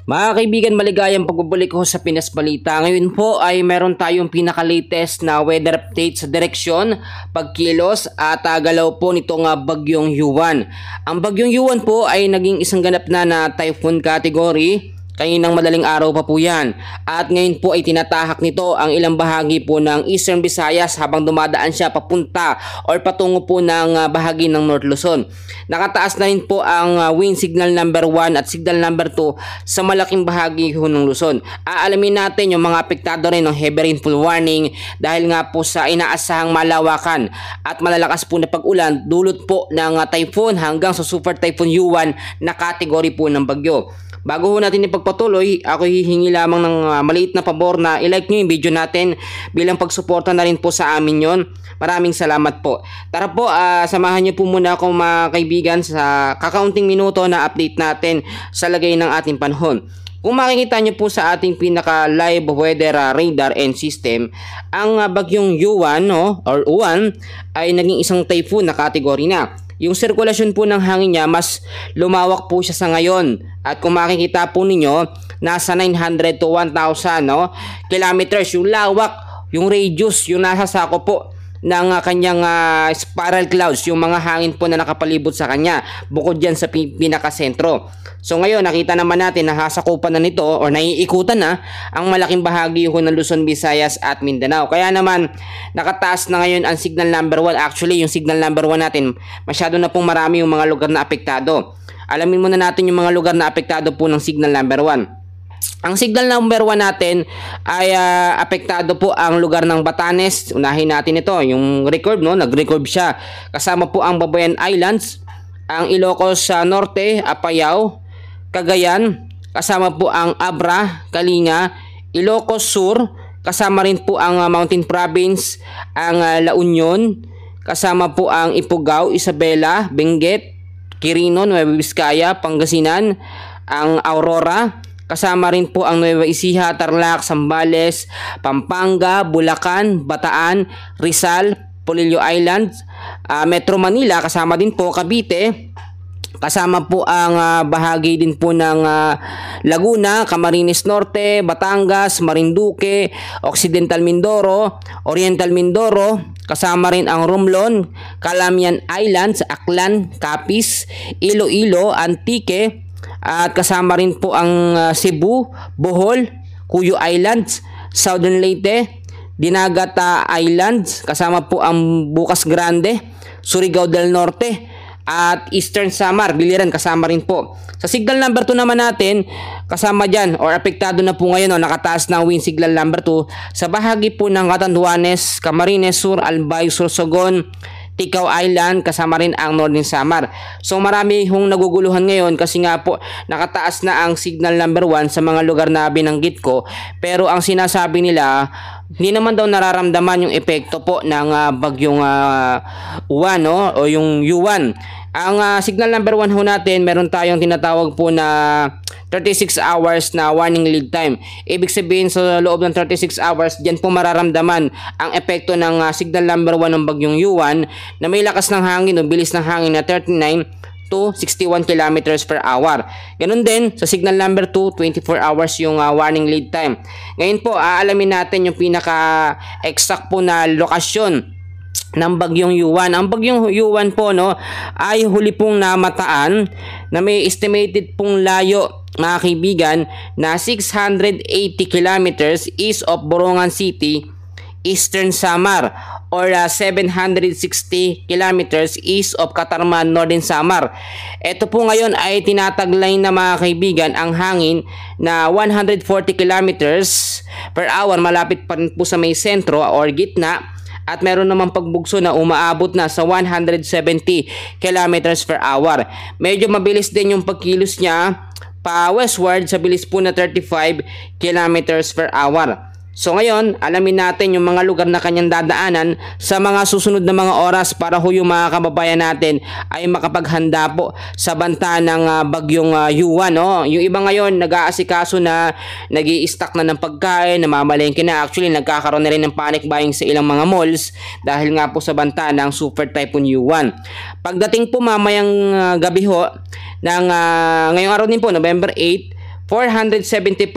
Mga kaibigan, maligayang pagbabalik ko sa Pinas Balita. Ngayon po ay meron tayong pinaka-latest na weather update sa direksyon, pagkilos at galaw po nitong bagyong Yuan. Ang bagyong Yuan po ay naging isang ganap na typhoon category. Kaninang madaling araw pa po yan. At ngayon po ay tinatahak nito ang ilang bahagi po ng Eastern Visayas habang dumadaan siya papunta or patungo po ng bahagi ng North Luzon. Nakataas na rin po ang wind signal number 1 at signal number 2 sa malaking bahagi po ng Luzon. Aalamin natin yung mga apektado rin ng heavy rainfall warning dahil nga po sa inaasahang malawakan at malalakas po na pag-ulan dulot po ng typhoon hanggang sa super typhoon Yuan na kategory po ng bagyo. Bago ho natin ipagpatuloy, ako hihingi lamang ng maliit na pabor na i-like nyo yung video natin bilang pagsuporta na rin po sa amin yon. Maraming salamat po. Tara po, samahan nyo po muna ako mga kaibigan sa kakaunting minuto na update natin sa lagay ng ating panahon. Kung makikita nyo po sa ating pinaka-live weather radar and system, ang bagyong Yuan or Uwan ay naging isang typhoon na kategory na. Yung sirkulasyon po ng hangin niya mas lumawak po siya sa ngayon. At kung makikita po ninyo, nasa 900 to 1,000 kilometers yung lawak, yung radius, yung nasa sako po ng kanyang spiral clouds, yung mga hangin po na nakapalibot sa kanya bukod dyan sa pinakasentro. So ngayon nakita naman natin na hasakupan na nito o naiikutan na ang malaking bahagi ng Luzon, Visayas at Mindanao. Kaya naman nakataas na ngayon ang signal number 1. Actually yung signal number 1 natin masyado na pong marami yung mga lugar na apektado. Alamin muna natin yung mga lugar na apektado po ng signal number 1. Ang signal number 1 natin ay apektado po ang lugar ng Batanes. Unahin natin ito, yung record, nag-record siya. Kasama po ang Babuyan Islands, ang Ilocos Norte, Apayao, Cagayan, kasama po ang Abra, Kalinga, Ilocos Sur, kasama rin po ang Mountain Province, ang La Union, kasama po ang Ifugao, Isabela, Benguet, Quirino, Nueva Vizcaya, Pangasinan, ang Aurora, kasama rin po ang Nueva Ecija, Tarlac, Zambales, Pampanga, Bulacan, Bataan, Rizal, Polillo Islands, Metro Manila, kasama din po Cavite, kasama po ang bahagi din po ng Laguna, Camarines Norte, Batangas, Marinduque, Occidental Mindoro, Oriental Mindoro, kasama rin ang Romblon, Calamian Islands, Aklan, Capiz, Iloilo, Antique, at kasama rin po ang Cebu, Bohol, Cuyo Islands, Southern Leyte, Dinagat Islands, kasama po ang Bukas Grande, Surigao del Norte, at Eastern Samar, Biliran, kasama rin po. Sa signal number 2 naman natin, kasama dyan or apektado na po ngayon nakataas na wind signal number 2 sa bahagi po ng Catanduanes, Camarines Sur, Albay, Sorsogon, Ticao Island, kasama rin ang Northern Samar. So marami hong naguguluhan ngayon kasi nga po nakataas na ang signal number 1 sa mga lugar na binanggit ko, pero ang sinasabi nila hindi naman daw nararamdaman yung epekto po ng bagyong Uwan o yung Yuan. Ang signal number 1 ho natin, meron tayong tinatawag po na 36 hours na warning lead time. Ibig sabihin sa loob ng 36 hours, diyan po mararamdaman ang epekto ng signal number 1 ng bagyong Yuan na may lakas ng hangin o bilis ng hangin na 39 to 61 kilometers per hour. Ganun din sa signal number 2, 24 hours yung warning lead time. Ngayon po, aalamin natin yung pinaka-exact po na lokasyon ng bagyong Yuan. Ang bagyong Yuan po ay huli pong namataan na may estimated pong layo, mga kaibigan, na 680 kilometers east of Borongan City, Eastern Samar, or 760 kilometers east of Catarman, Northern Samar. Ito po ngayon ay tinataglay na, mga kaibigan, ang hangin na 140 kilometers per hour, malapit pa rin po sa may sentro or gitna, at meron namang pagbugso na umaabot na sa 170 kilometers per hour. Medyo mabilis din yung pagkilos niya pa westward sa bilis po na 35 kilometers per hour. So ngayon, alamin natin yung mga lugar na kanyang dadaanan sa mga susunod na mga oras para ho yung mga kababayan natin ay makapaghanda po sa banta ng bagyong Yuan. Yung iba ngayon nag-aasikaso na nag-i-stock na ng pagkain, namamalengke na. Actually, nagkakaroon na rin ng panic buying sa ilang mga malls dahil nga po sa banta ng Super Typhoon Yuan. Pagdating po mamayang gabi ho ng ngayong araw din po, November 8, 475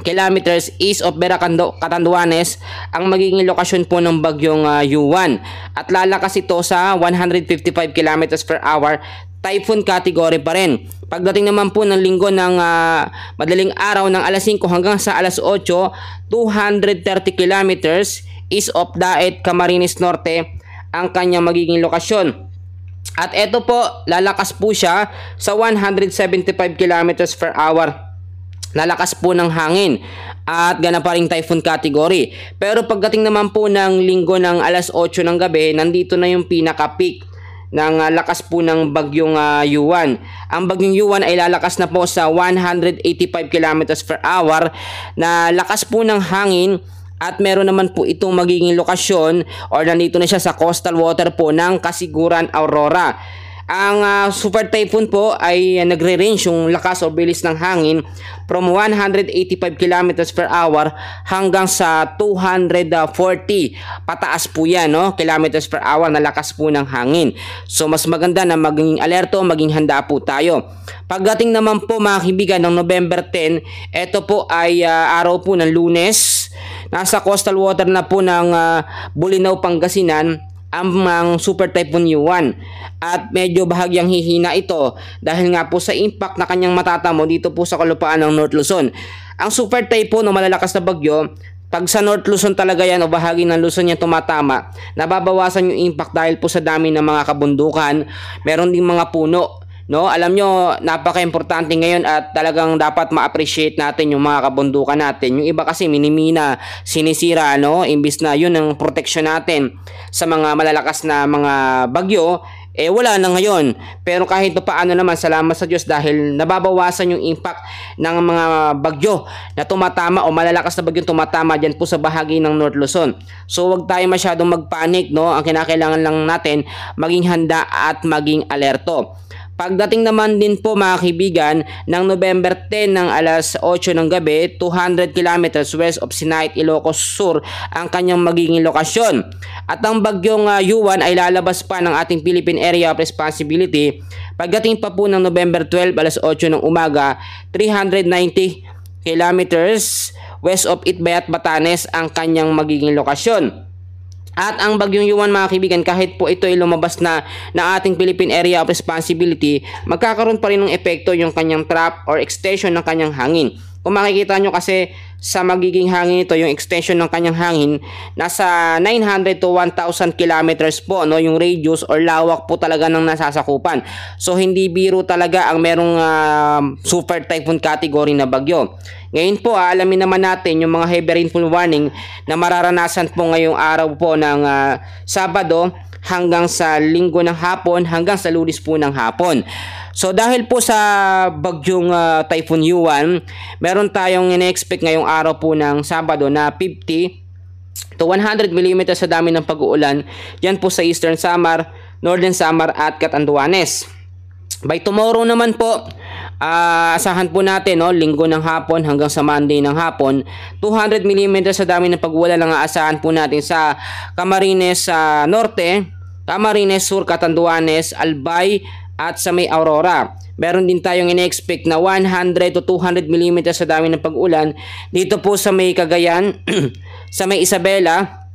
kilometers east of Catanduanes ang magiging lokasyon po ng bagyong Yuan, at lalakas ito sa 155 kilometers per hour, typhoon category pa rin. Pagdating naman po ng linggo ng madaling araw ng alas 5 hanggang sa alas 8, 230 kilometers east of Daet, Camarines Norte ang kanyang magiging lokasyon. At ito po, lalakas po siya sa 175 kilometers per hour. Lalakas po ng hangin at gana pa ring typhoon category. Pero pagdating naman po ng linggo ng alas 8 ng gabi, nandito na yung pinaka-peak ng lakas po ng bagyong Yuan. Ang bagyong Yuan ay lalakas na po sa 185 kilometers per hour na lakas po ng hangin, at meron naman po itong magiging lokasyon or nandito na siya sa coastal water po ng Kasiguran, Aurora. Ang super typhoon po ay nagre-range yung lakas o bilis ng hangin from 185 kilometers per hour hanggang sa 240 pataas po yan, no? Kilometers per hour na lakas po ng hangin. So mas maganda na maging alerto, maging handa po tayo. Pagdating naman po mga kaibigan ng November 10, ito po ay araw po ng Lunes. Nasa coastal water na po ng Bolinao, Pangasinan ang super typhoon Yuan, at medyo bahagyang hihina ito dahil nga po sa impact na kanyang matatamo dito po sa kalupaan ng North Luzon. Ang super typhoon o malalakas na bagyo, pag sa North Luzon talaga yan o bahagi ng Luzon yan tumatama, nababawasan yung impact dahil po sa dami ng mga kabundukan, meron ding mga puno. No, alam nyo, napaka-importante ngayon at talagang dapat ma-appreciate natin yung mga kabundukan natin. Yung iba kasi minimina, sinisira, no? Imbis na yun ang protection natin sa mga malalakas na mga bagyo, wala na ngayon. Pero kahit pa paano naman, salamat sa Diyos dahil nababawasan yung impact ng mga bagyo na tumatama o malalakas na bagyo tumatama dyan po sa bahagi ng North Luzon. So wag tayo masyadong magpanik, no? Ang kinakailangan lang natin, maging handa at maging alerto. Pagdating naman din po mga kaibigan ng November 10 ng alas 8 ng gabi, 200 kilometers west of Sinait, Ilocos Sur ang kanyang magiging lokasyon. At ang bagyong Yuan ay lalabas pa ng ating Philippine Area of Responsibility pagdating pa po ng November 12 alas 8 ng umaga, 390 kilometers west of Itbayat, Batanes ang kanyang magiging lokasyon. At ang bagyong Yuan mga kaibigan, kahit po ito ay lumabas na ating Philippine Area of Responsibility, magkakaroon pa rin ng epekto yung kanyang trap or extension ng kanyang hangin. Kung makikita nyo kasi sa magiging hangin ito, yung extension ng kanyang hangin, nasa 900 to 1,000 kilometers po, no, yung radius or lawak po talaga ng nasasakupan. So hindi biro talaga ang merong super typhoon category na bagyo. Ngayon po, alamin naman natin yung mga heavy rainfall warning na mararanasan po ngayong araw po ng Sabado hanggang sa Linggo ng hapon hanggang sa Lunes po ng hapon. So dahil po sa bagyong Typhoon Yuan, meron tayong ina-expect ngayong araw po ng Sabado na 50 to 100 mm sa dami ng pag-uulan yan po sa Eastern Samar, Northern Samar at Catanduanes. By tomorrow naman po, asahan po natin, no, Linggo ng hapon hanggang sa Monday ng hapon, 200 mm sa dami ng pag-uulan ang aasahan po natin sa Camarines Norte, Camarines Sur, Catanduanes, Albay at sa may Aurora. Meron din tayong ina-expect na 100 to 200 mm sa dami ng pag-ulan dito po sa may Cagayan, sa may Isabela,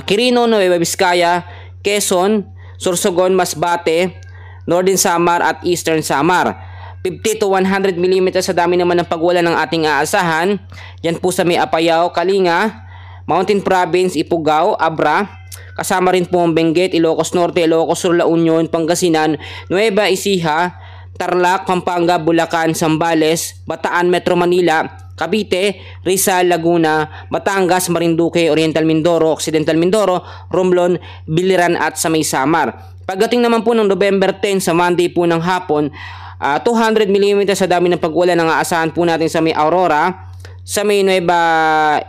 Quirino, Nueva Vizcaya, Quezon, Sorsogon, Masbate, Northern Samar at Eastern Samar. 50 to 100 mm sa dami naman ng pag-ulan ng ating aasahan. Yan po sa may Apayao, Kalinga, Mountain Province, Ifugao, Abra. Kasama rin po ang Benguet, Ilocos Norte, Ilocos Sur, La Union, Pangasinan, Nueva Ecija, Tarlac, Pampanga, Bulacan, Zambales, Bataan, Metro Manila, Cavite, Rizal, Laguna, Batangas, Marinduque, Oriental Mindoro, Occidental Mindoro, Romblon, Biliran at sa may Samar. Pagdating naman po ng November 10 sa Monday po ng hapon, 200 mm sa dami ng pag-ulan ang aasahan po natin sa may Aurora, sa may Nueva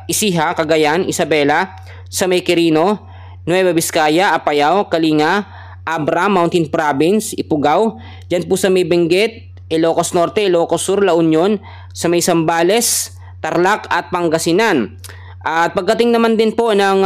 Ecija, Cagayan, Isabela, sa may Quirino, Nueva Vizcaya, Apayao, Kalinga, Abra, Mountain Province, Ifugao. Diyan po sa may Benguet, Ilocos Norte, Ilocos Sur, La Union, sa may Zambales, Tarlac at Pangasinan. At pagdating naman din po ng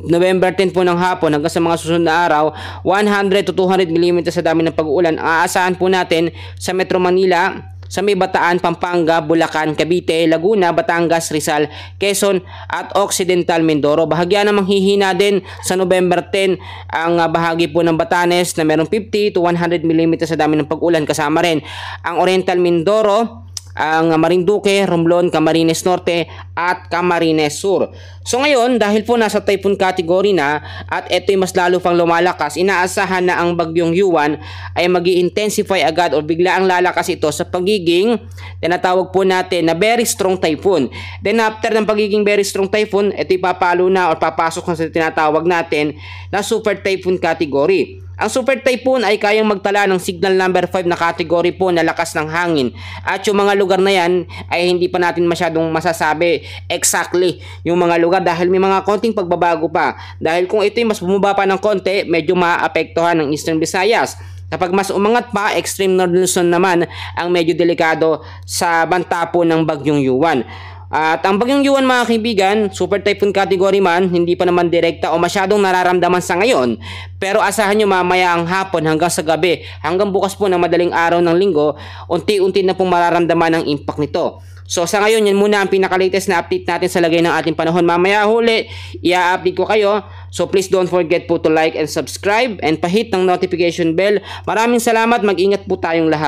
November 10 po ng hapon hanggang sa mga susunod na araw, 100 to 200 mm sa dami ng pag-uulan ang aasahan po natin sa Metro Manila, sa may Bataan, Pampanga, Bulacan, Cavite, Laguna, Batangas, Rizal, Quezon at Occidental Mindoro. Bahagya namang hihina din sa November 10 ang bahagi po ng Batanes na meron 50 to 100 mm sa dami ng pag-ulan. Kasama rin ang Oriental Mindoro, ang Marinduque, Romblon, Camarines Norte at Camarines Sur. So ngayon, dahil po nasa typhoon category na at ito'y mas lalo pang lumalakas, inaasahan na ang bagyong Yuan ay magi-intensify agad o bigla ang lalakas ito sa pagiging tinatawag po natin na very strong typhoon. Then after ng pagiging very strong typhoon, ito'y papalo na o papasok na sa tinatawag natin na super typhoon category. Ang super typhoon ay kayang magtala ng signal number 5 na category po na lakas ng hangin. At yung mga lugar na yan ay hindi pa natin masyadong masasabi exactly yung mga lugar dahil may mga konting pagbabago pa. Dahil kung ito'y mas bumaba pa ng konti, medyo maapektuhan ng Eastern Visayas. Kapag mas umangat pa, extreme northern Luzon naman ang medyo delikado sa banta po ng bagyong Yuan. At ang bagyong Yuan mga kaibigan, super typhoon category man, hindi pa naman direkta o masyadong nararamdaman sa ngayon. Pero asahan nyo mamaya ang hapon hanggang sa gabi, hanggang bukas po ng madaling araw ng linggo, unti-unti na pong mararamdaman ang impact nito. So sa ngayon, yan muna ang pinaka-latest na update natin sa lagay ng ating panahon. Mamaya huli, i-update ko kayo. So please don't forget po to like and subscribe and pahit ng notification bell. Maraming salamat, mag-ingat po tayong lahat.